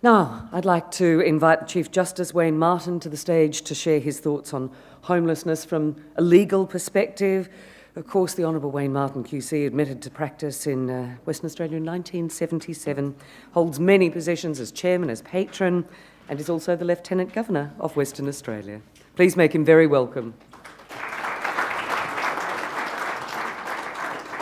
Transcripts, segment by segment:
Now, I'd like to invite Chief Justice Wayne Martin to the stage to share his thoughts on homelessness from a legal perspective. Of course, the Honourable Wayne Martin QC admitted to practice in Western Australia in 1977, holds many positions as chairman, as patron, and is also the Lieutenant Governor of Western Australia. Please make him very welcome.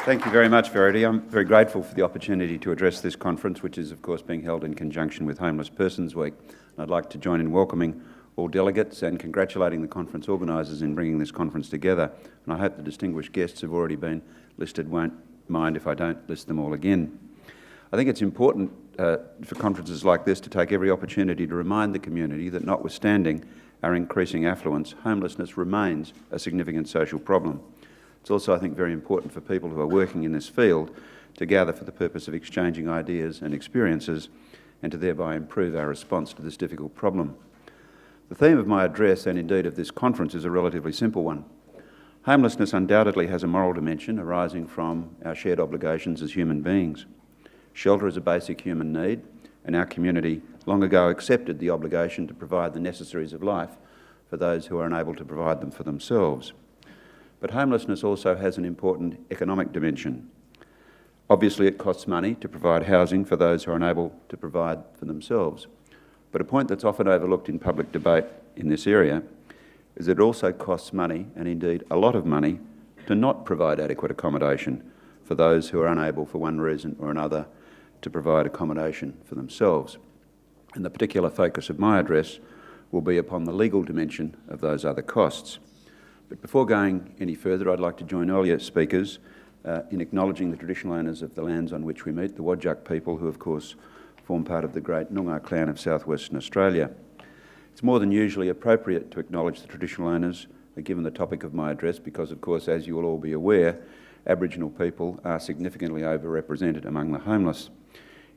Thank you very much, Verity. I'm very grateful for the opportunity to address this conference, which is, of course, being held in conjunction with Homeless Persons Week. I'd like to join in welcoming all delegates and congratulating the conference organisers in bringing this conference together. And I hope the distinguished guests who've already been listed won't mind if I don't list them all again. I think it's important for conferences like this to take every opportunity to remind the community that, notwithstanding our increasing affluence, homelessness remains a significant social problem. It's also, I think, very important for people who are working in this field to gather for the purpose of exchanging ideas and experiences and to thereby improve our response to this difficult problem. The theme of my address, and indeed of this conference, is a relatively simple one. Homelessness undoubtedly has a moral dimension arising from our shared obligations as human beings. Shelter is a basic human need, and our community long ago accepted the obligation to provide the necessaries of life for those who are unable to provide them for themselves. But homelessness also has an important economic dimension. Obviously, it costs money to provide housing for those who are unable to provide for themselves. But a point that's often overlooked in public debate in this area is that it also costs money, and indeed a lot of money, to not provide adequate accommodation for those who are unable, for one reason or another, to provide accommodation for themselves. And the particular focus of my address will be upon the legal dimension of those other costs. But before going any further, I'd like to join earlier speakers in acknowledging the traditional owners of the lands on which we meet, the Wadjuk people, who of course form part of the great Noongar clan of southwestern Australia. It's more than usually appropriate to acknowledge the traditional owners, given the topic of my address, because of course, as you will all be aware, Aboriginal people are significantly overrepresented among the homeless.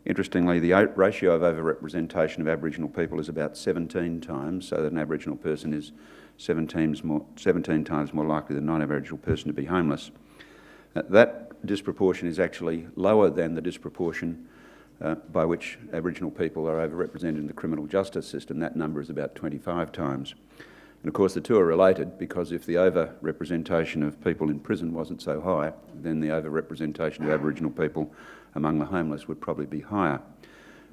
Interestingly, the ratio of overrepresentation of Aboriginal people is about 17 times, so that an Aboriginal person is 17 times more likely than a non-Aboriginal person to be homeless. That disproportion is actually lower than the disproportion by which Aboriginal people are overrepresented in the criminal justice system. That number is about 25 times. And of course the two are related, because if the overrepresentation of people in prison wasn't so high, then the overrepresentation of Aboriginal people among the homeless would probably be higher.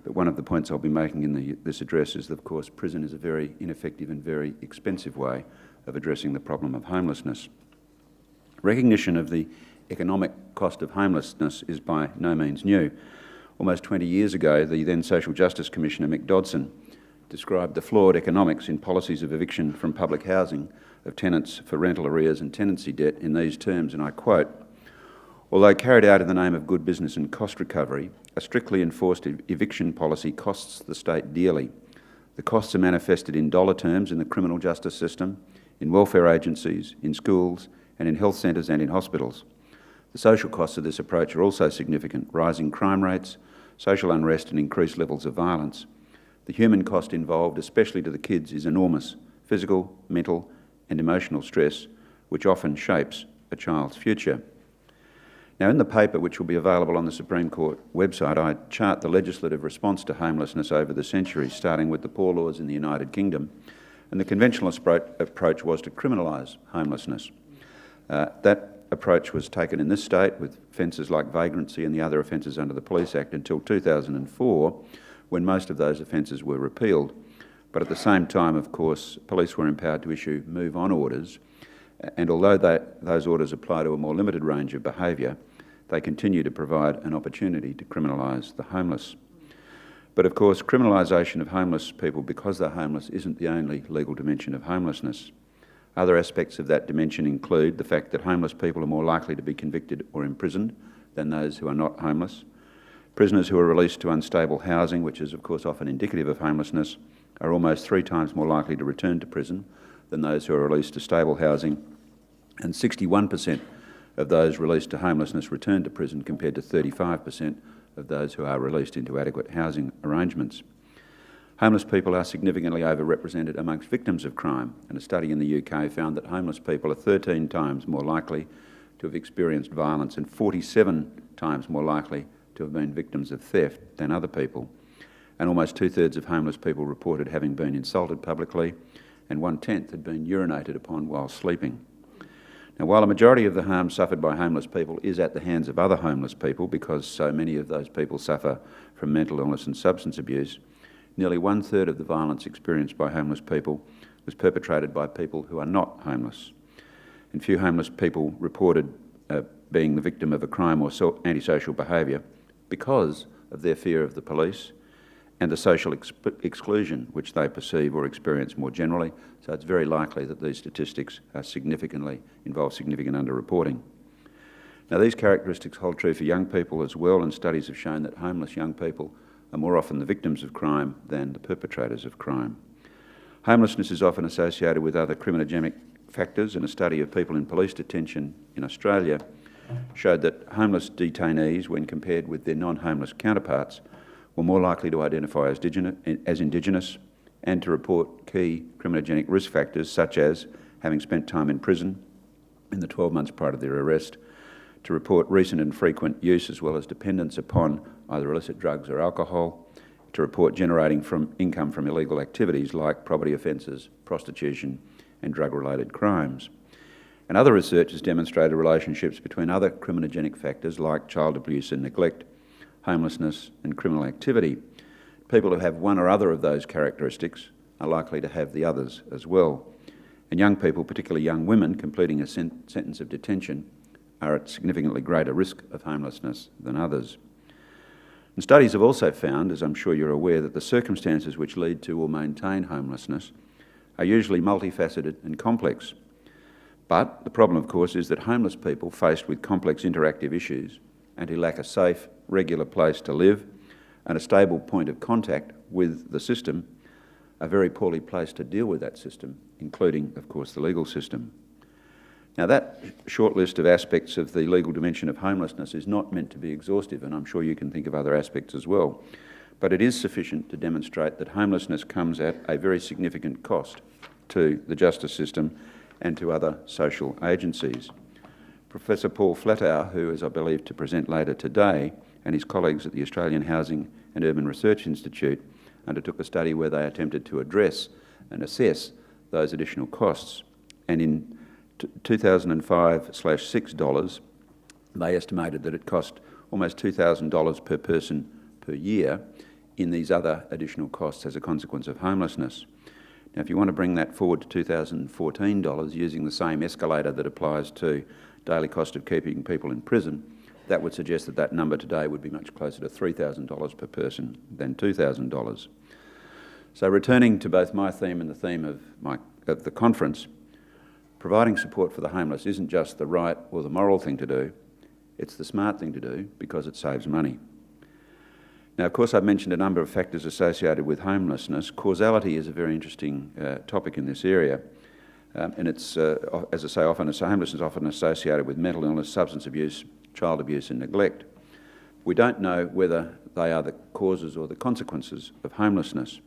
But one of the points I'll be making in this address is that, of course, prison is a very ineffective and very expensive way of addressing the problem of homelessness. Recognition of the economic cost of homelessness is by no means new. Almost 20 years ago, the then Social Justice Commissioner Mick Dodson described the flawed economics in policies of eviction from public housing of tenants for rental arrears and tenancy debt in these terms, and I quote, "Although carried out in the name of good business and cost recovery, a strictly enforced eviction policy costs the state dearly. The costs are manifested in dollar terms in the criminal justice system, in welfare agencies, in schools, and in health centres and in hospitals. The social costs of this approach are also significant: rising crime rates, social unrest and increased levels of violence. The human cost involved, especially to the kids, is enormous: physical, mental and emotional stress, which often shapes a child's future." Now, in the paper, which will be available on the Supreme Court website, I chart the legislative response to homelessness over the centuries, starting with the Poor Laws in the United Kingdom. And the conventional approach was to criminalise homelessness. That approach was taken in this state with offences like vagrancy and the other offences under the Police Act until 2004, when most of those offences were repealed. But at the same time, of course, police were empowered to issue move-on orders, and although those orders apply to a more limited range of behaviour, they continue to provide an opportunity to criminalise the homeless. But of course, criminalisation of homeless people because they're homeless isn't the only legal dimension of homelessness. Other aspects of that dimension include the fact that homeless people are more likely to be convicted or imprisoned than those who are not homeless. Prisoners who are released to unstable housing, which is of course often indicative of homelessness, are almost 3 times more likely to return to prison than those who are released to stable housing, and 61% of those released to homelessness return to prison, compared to 35% of those who are released into adequate housing arrangements. Homeless people are significantly overrepresented amongst victims of crime, and a study in the UK found that homeless people are 13 times more likely to have experienced violence and 47 times more likely to have been victims of theft than other people. and almost 2/3 of homeless people reported having been insulted publicly, and 1/10 had been urinated upon while sleeping. Now, while a majority of the harm suffered by homeless people is at the hands of other homeless people, because so many of those people suffer from mental illness and substance abuse, nearly 1/3 of the violence experienced by homeless people was perpetrated by people who are not homeless. And few homeless people reported being the victim of a crime or antisocial behaviour because of their fear of the police and the social exclusion which they perceive or experience more generally. So it's very likely that these statistics are involve significant underreporting. Now, these characteristics hold true for young people as well, and studies have shown that homeless young people are more often the victims of crime than the perpetrators of crime. Homelessness is often associated with other criminogenic factors, and a study of people in police detention in Australia showed that homeless detainees, when compared with their non-homeless counterparts, were more likely to identify as Indigenous and to report key criminogenic risk factors such as having spent time in prison in the 12 months prior to their arrest, to report recent and frequent use as well as dependence upon either illicit drugs or alcohol, to report generating income from illegal activities like property offences, prostitution and drug-related crimes. And other research has demonstrated relationships between other criminogenic factors like child abuse and neglect, homelessness and criminal activity. People who have one or other of those characteristics are likely to have the others as well. And young people, particularly young women, completing a sentence of detention are at significantly greater risk of homelessness than others. And studies have also found, as I'm sure you're aware, that the circumstances which lead to or maintain homelessness are usually multifaceted and complex. But the problem, of course, is that homeless people faced with complex interactive issues and who lack a safe, regular place to live and a stable point of contact with the system are very poorly placed to deal with that system, including, of course, the legal system. Now, that short list of aspects of the legal dimension of homelessness is not meant to be exhaustive, and I'm sure you can think of other aspects as well, but it is sufficient to demonstrate that homelessness comes at a very significant cost to the justice system and to other social agencies. Professor Paul Flatow, who is, I believe, to present later today, and his colleagues at the Australian Housing and Urban Research Institute undertook a study where they attempted to address and assess those additional costs. And in 2005/6 dollars, they estimated that it cost almost $2,000 per person per year in these other additional costs as a consequence of homelessness. Now, if you want to bring that forward to 2014 dollars, using the same escalator that applies to daily cost of keeping people in prison, that would suggest that that number today would be much closer to $3,000 per person than $2,000. So returning to both my theme and the theme of the conference, providing support for the homeless isn't just the right or the moral thing to do, it's the smart thing to do because it saves money. Now, of course, I've mentioned a number of factors associated with homelessness. Causality is a very interesting topic in this area. And it's, as I say, homelessness is often associated with mental illness, substance abuse, child abuse and neglect. We don't know whether they are the causes or the consequences of homelessness.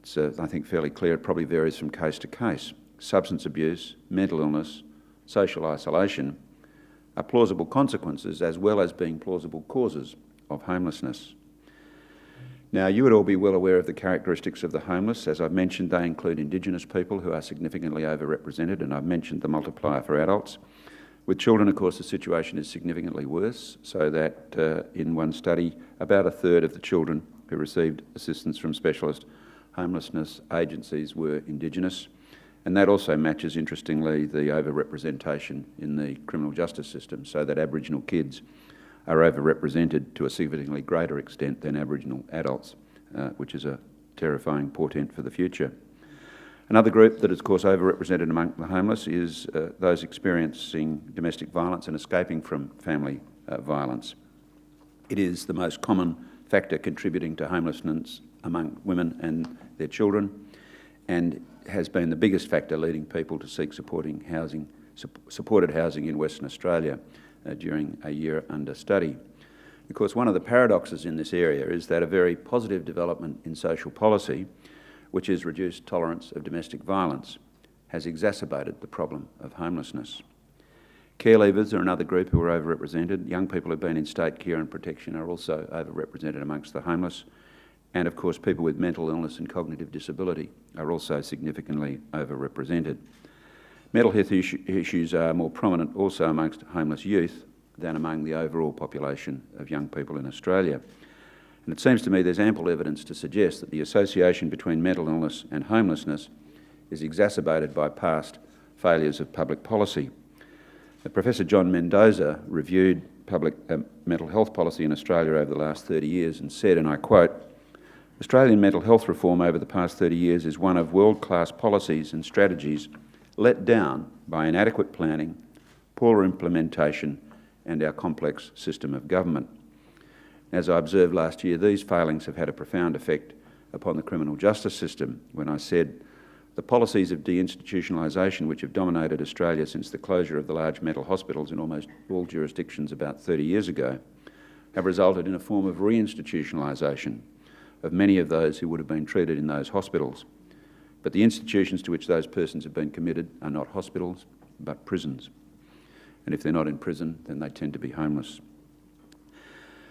It's, I think, fairly clear. It probably varies from case to case. Substance abuse, mental illness, social isolation are plausible consequences as well as being plausible causes of homelessness. Now, you would all be well aware of the characteristics of the homeless. As I've mentioned, they include Indigenous people who are significantly overrepresented, and I've mentioned the multiplier for adults. With children, of course, the situation is significantly worse, so that in one study, about 1/3 of the children who received assistance from specialist homelessness agencies were Indigenous, and that also matches, interestingly, the overrepresentation in the criminal justice system, so that Aboriginal kids are overrepresented to a significantly greater extent than Aboriginal adults, which is a terrifying portent for the future. Another group that is, of course, overrepresented among the homeless is those experiencing domestic violence and escaping from family violence. It is the most common factor contributing to homelessness among women and their children, and has been the biggest factor leading people to seek supported housing in Western Australia during a year under study. Of course, one of the paradoxes in this area is that a very positive development in social policy, which is reduced tolerance of domestic violence, has exacerbated the problem of homelessness. Care leavers are another group who are overrepresented. Young people who've been in state care and protection are also overrepresented amongst the homeless. And of course, people with mental illness and cognitive disability are also significantly overrepresented. Mental health issues are more prominent also amongst homeless youth than among the overall population of young people in Australia. And it seems to me there's ample evidence to suggest that the association between mental illness and homelessness is exacerbated by past failures of public policy. Professor John Mendoza reviewed public mental health policy in Australia over the last 30 years and said, and I quote, "Australian mental health reform over the past 30 years is one of world-class policies and strategies let down by inadequate planning, poor implementation and our complex system of government." As I observed last year, these failings have had a profound effect upon the criminal justice system when I said the policies of deinstitutionalisation which have dominated Australia since the closure of the large mental hospitals in almost all jurisdictions about 30 years ago have resulted in a form of reinstitutionalisation of many of those who would have been treated in those hospitals. But the institutions to which those persons have been committed are not hospitals, but prisons. And if they're not in prison, then they tend to be homeless.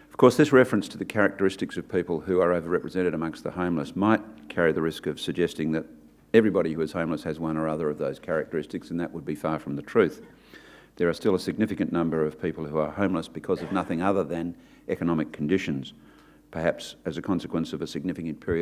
Of course, this reference to the characteristics of people who are overrepresented amongst the homeless might carry the risk of suggesting that everybody who is homeless has one or other of those characteristics, and that would be far from the truth. There are still a significant number of people who are homeless because of nothing other than economic conditions, perhaps as a consequence of a significant period